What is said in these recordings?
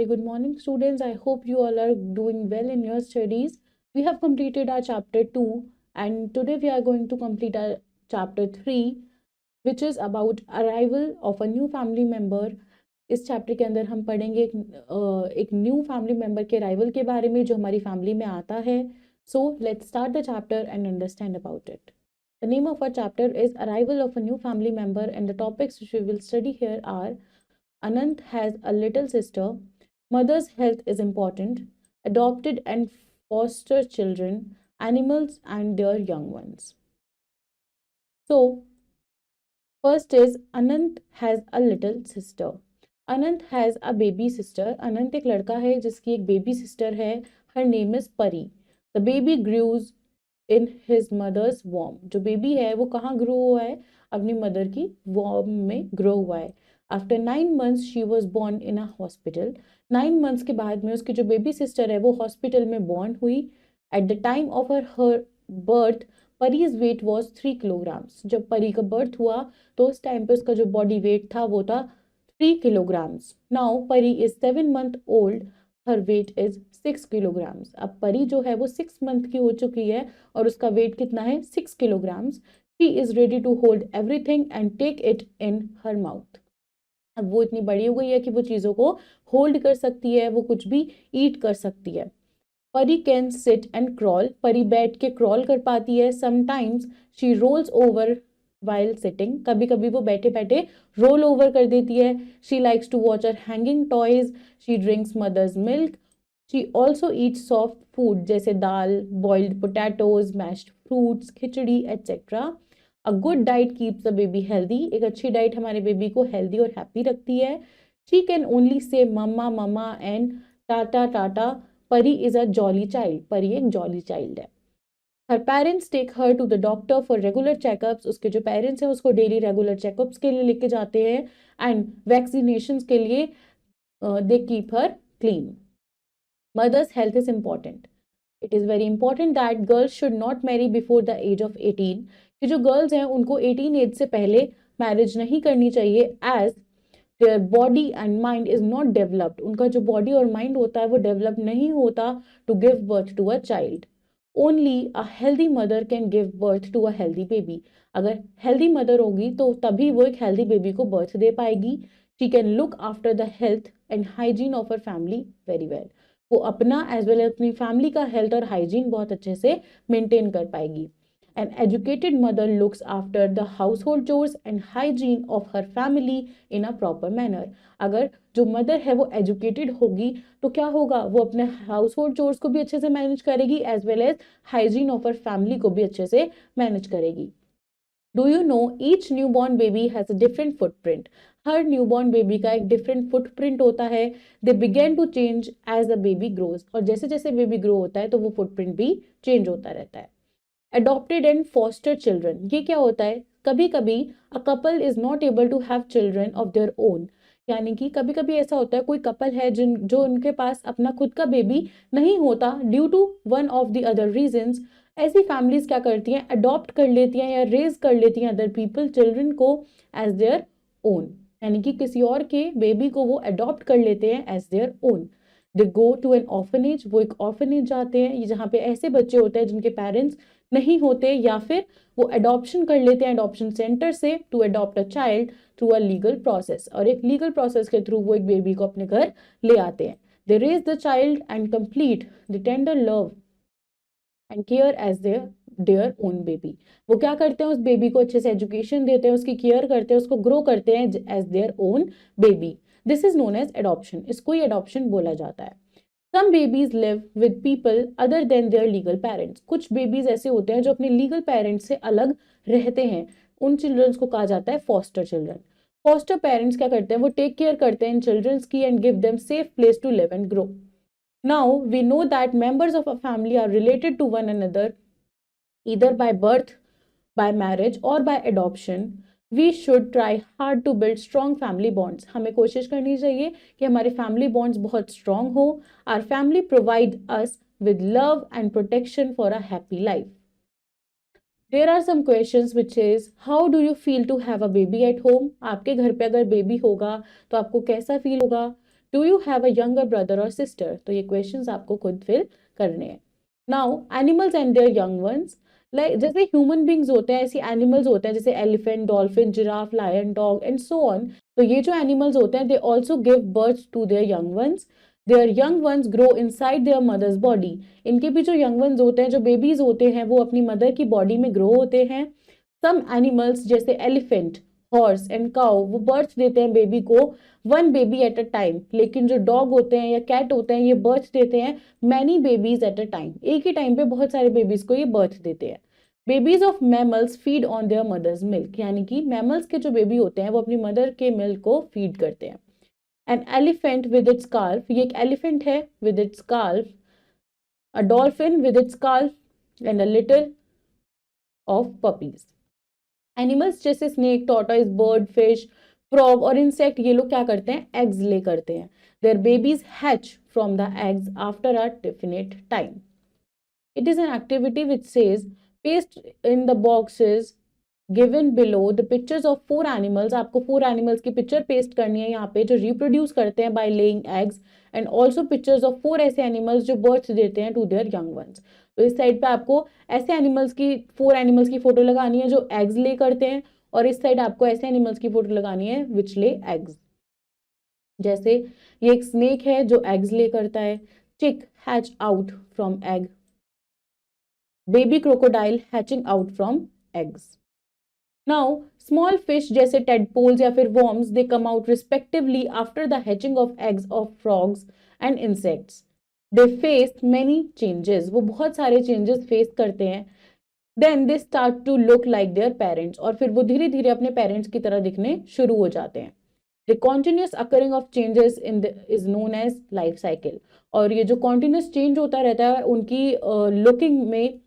very good morning, students. I hope you all are doing well in your studies. We have completed our chapter 2, and today we are going to complete our chapter 3, which is about arrival of a new family member. इस chapter के अंदर हम पढ़ेंगे एक new family member के arrival के बारे में जो हमारी फैमिली में आता है. So let's start the chapter and understand about it. The name of our chapter is Arrival of a New Family Member, and the topics which we will study here are Anant has a little sister, mother's health is important, adopted and foster children, animals and their young ones. So, first is Anant has a little sister. Anant has a baby sister. Anant एक लड़का है जिसकी एक baby sister है. Her name is Pari. The baby grows in his mother's womb. जो baby है वो कहाँ ग्रो हुआ है? अपनी मदर की वॉर्म में ग्रो हुआ है. After 9 months she was born in a hospital. 9 months के बाद में उसकी जो बेबी सिस्टर है वो हॉस्पिटल में बॉर्न हुई. At the time of her birth, Pareez wait was 3 kilograms. जब परी का बर्थ हुआ तो उस टाइम पे उसका जो बॉडी वेट था वो था 3 kilograms. Now Pari is 7 month old. Her weight is 6 kilograms. अब परी जो है वो 6 month की हो चुकी है और उसका वेट कितना है? 6 kilograms. She is ready to hold everything and take it in her mouth. अब वो इतनी बड़ी हो गई है कि वो चीज़ों को होल्ड कर सकती है, वो कुछ भी ईट कर सकती है. परी कैन सिट एंड क्रॉल. परी बैठ के क्रॉल कर पाती है. Sometimes she rolls over while sitting. कभी कभी वो बैठे बैठे रोल ओवर कर देती है. She likes to watch her hanging toys. She drinks mother's milk. She also eats soft food जैसे दाल, boiled potatoes, mashed fruits, khichdi etc. A good diet keeps the baby healthy. एक अच्छी diet हमारे baby को healthy और happy रखती है. She can only say mama mama and tata tata. Pari is a jolly child. परी एक jolly child है. Her parents take her to the doctor for regular checkups. उसके जो पेरेंट्स हैं उसको डेली रेगुलर चेकअप्स के लिए लेके जाते हैं एंड वैक्सीनेशंस के लिए they keep her clean. Mother's health is important. It is very important that girls should not marry before the age of 18. कि जो गर्ल्स हैं उनको 18 एज से पहले मैरिज नहीं करनी चाहिए as their body and mind is not developed. उनका जो बॉडी और माइंड होता है वो डेवलप नहीं होता to give birth to a child. Only a healthy mother can give birth to a healthy baby. अगर healthy mother होगी तो तभी वो एक healthy baby को birth दे पाएगी. She can look after the health and hygiene of her family very well. वो अपना as well as अपनी family का health और hygiene बहुत अच्छे से maintain कर पाएगी. An educated mother looks after the household chores and hygiene of her family in a proper manner. अगर जो मदर है वो एजुकेटेड होगी तो क्या होगा? वो अपने हाउस होल्ड चोर्स को भी अच्छे से मैनेज करेगी as well as hygiene of हर फैमिली को भी अच्छे से मैनेज करेगी. Do you know each new born baby has a different footprint. हर न्यू बॉर्न बेबी का एक डिफरेंट फुटप्रिंट होता है. They begin to change as the baby grows. और जैसे जैसे बेबी ग्रो होता है तो वो फुटप्रिंट भी चेंज होता रहता है. Adopted and foster children. ये क्या होता है? कभी कभी a couple is not able to have children of their own. यानी कि कभी कभी ऐसा होता है कोई कपल है जो उनके पास अपना खुद का बेबी नहीं होता due to one of the other reasons. ऐसी फैमिलीज क्या करती हैं? अडॉप्ट कर लेती हैं या रेज कर लेती हैं अदर पीपल चिल्ड्रन को एज देयर ओन. यानी कि किसी और के बेबी को वो अडॉप्ट कर लेते हैं as their own. They go to an orphanage. वो एक ऑर्फनेज जाते हैं जहाँ पे ऐसे बच्चे होते हैं जिनके पेरेंट्स नहीं होते या फिर वो अडॉप्शन कर लेते हैं अडॉप्शन सेंटर से to adopt a child through a legal process. और एक लीगल प्रोसेस के थ्रू वो एक बेबी को अपने घर ले आते हैं. They raise the child and complete the tender love and care as their own baby. वो क्या करते हैं? उस बेबी को अच्छे से एजुकेशन देते हैं, उसकी केयर करते हैं, उसको ग्रो करते हैं as their own baby. This is known as adoption. इसको ही एडॉप्शन बोला जाता है. Some babies live with people other than their legal parents. कुछ बेबीज ऐसे होते हैं जो अपने लीगल पेरेंट्स से अलग रहते हैं. उन चिल्ड्रंस को कहा जाता है फॉस्टर चिल्ड्रन. फॉस्टर पेरेंट्स क्या करते हैं? वो टेक केयर करते हैं इन चिल्ड्रंस की and give them safe place to live and grow. Now we know that members of a family are related to one another either by birth, by marriage or by adoption. We should try hard to build strong family bonds. हमें कोशिश करनी चाहिए कि हमारे family bonds बहुत strong हो. Our family provide us with love and protection for a happy life. There are some questions which is how do you feel to have a baby at home? आपके घर पे अगर baby होगा तो आपको कैसा फील होगा? Do you have a younger brother और सिस्टर? तो ये क्वेश्चंस आपको खुद फिल करने हैं. Now animals and their young ones. Like जैसे ह्यूमन बींग्स होते हैं ऐसे एनिमल्स होते हैं, जैसे elephant, dolphin, giraffe, lion, dog and so on. तो ये जो एनिमल्स होते हैं they also give birth to their young ones. Their young ones grow inside their mothers body. इनके भी जो यंग वंस होते हैं, जो बेबीज होते हैं, वो अपनी मदर की बॉडी में ग्रो होते हैं. सम एनिमल्स जैसे एलिफेंट, हॉर्स एंड काउ, वो बर्थ देते हैं बेबी को one baby eight a time. लेकिन जो डॉग होते हैं या कैट होते हैं, ये बर्थ देते हैं many babies eight a time. एक ही टाइम पे बहुत सारे बेबीज को ये बर्थ देते हैं. Babies of mammals feed on their mothers milk. यानी कि मैमल्स के जो बेबी होते हैं वो अपनी मदर के मिल्क को फीड करते हैं. An elephant with its scarf. ये एक एलिफेंट है with its scarf. A dolphin with its scarf and a litter of puppies. Animals जैसे snake, tortoise, bird, fish, frog और इंसेक्ट, ये लोग क्या करते हैं, एग्स ले करते हैं. Their babies hatch from the eggs after a definite time. It is an activity which says paste in the boxes given below the pictures of 4 animals. आपको 4 animals की पिक्चर पेस्ट करनी है यहाँ पे जो reproduce करते हैं by laying eggs, and also pictures of 4 ऐसे एनिमल्स जो बर्थ देते हैं टू देयर यंग वंस. तो इस साइड पे आपको ऐसे एनिमल्स की 4 एनिमल्स की फोटो लगानी है जो एग्स ले करते हैं, और इस साइड आपको ऐसे एनिमल्स की फोटो लगानी है विच ले एग्स. जैसे ये एक स्नेक है जो एग्स ले करता है. चिक hatch out from egg. Baby crocodile hatching out from eggs. Now small fish जैसे टेडपोल्स या फिर worms, they come out respectively after the hatching of eggs of frogs and insects. They face many changes. वो बहुत सारे changes face करते हैं. Then they start to look like their parents. और फिर वो धीरे धीरे अपने parents की तरह दिखने शुरू हो जाते हैं. The continuous occurring of changes in the is known as life cycle. और ये जो continuous change होता रहता है उनकी looking में,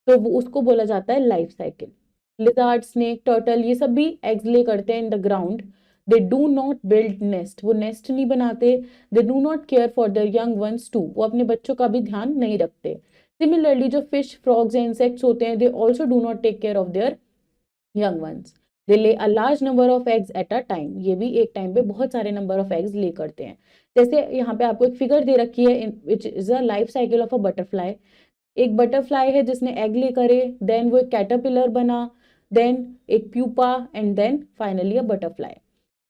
तो वो उसको बोला जाता है life cycle. Lizard, snake, turtle, ये सब भी एग्स ले करते हैं in the ground. They do not build nest. वो नेस्ट नहीं बनाते. They do not care for their young ones too. वो अपने बच्चों का भी ध्यान नहीं रखते. सिमिलरली जो फिश, फ्रॉग्स एंड इंसेक्ट्स होते हैं they also do not take care of their young ones. They lay a large number of eggs at a time. ये भी एक टाइम पे बहुत सारे नंबर ऑफ एग्स ले करते हैं. जैसे यहाँ पे आपको एक फिगर दे रखी है which is a life cycle of a butterfly. एक बटरफ्लाई है जिसने एग ले करे, देन वो एक कैटरपिलर बना, देन एक pupa and then finally a butterfly.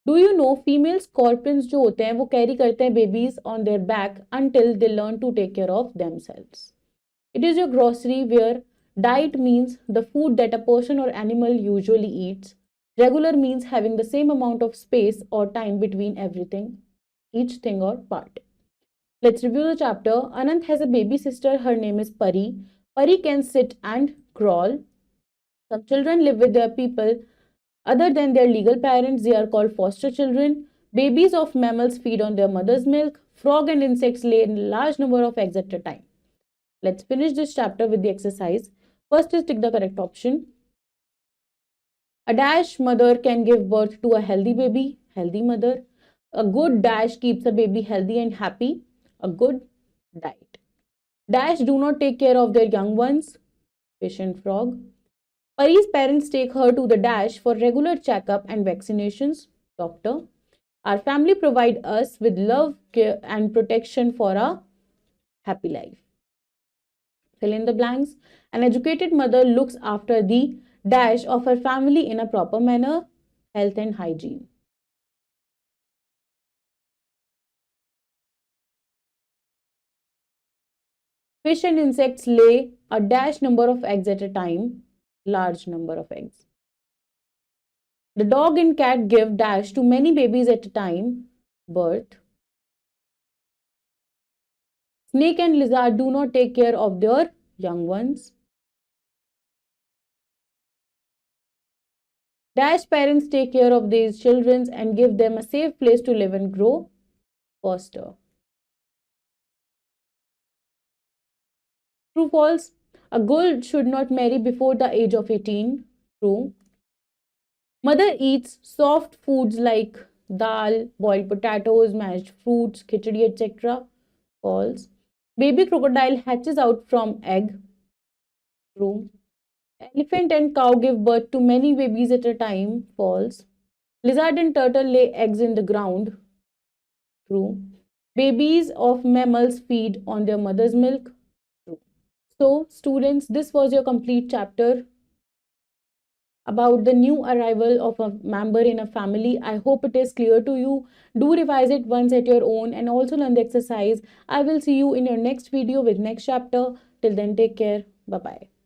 Do you know female scorpions जो होते हैं वो कैरी करते हैं babies on their back until they learn to take care of themselves. It is your grocery where diet means the food that a person or animal usually eats. Regular means having the same amount of space or time between everything, each thing or part. Let's review the chapter. Anant has a baby sister. Her name is Pari. Pari can sit and crawl. Some children live with their people other than their legal parents. They are called foster children. Babies of mammals feed on their mother's milk. Frog and insects lay a large number of eggs at a time. Let's finish this chapter with the exercise. First is tick the correct option. A dash mother can give birth to a healthy baby. Healthy mother. A good dash keeps a baby healthy and happy. A good diet. Dash do not take care of their young ones. Fish and frog. Pari's parents take her to the dash for regular checkup and vaccinations. Doctor. Our family provide us with love, care and protection for a happy life. Fill in the blanks. An educated mother looks after the dash of her family in a proper manner. Health and hygiene. Fish and insects lay a dash number of eggs at a time, large number of eggs. The dog and cat give dash to many babies at a time, birth. Snake and lizard do not take care of their young ones. Dash parents take care of these children and give them a safe place to live and grow, foster. True, false. A girl should not marry before the age of 18. True. Mother eats soft foods like dal, boiled potatoes, mashed fruits, khichdi, etc. False. Baby crocodile hatches out from egg. True. Elephant and cow give birth to many babies at a time. False. Lizard and turtle lay eggs in the ground. True. Babies of mammals feed on their mother's milk. True. So, students, this was your complete chapter about the new arrival of a member in a family. I hope it is clear to you. Do revise it once at your own and also learn the exercise. I will see you in your next video with next chapter. Till then, take care. Bye bye.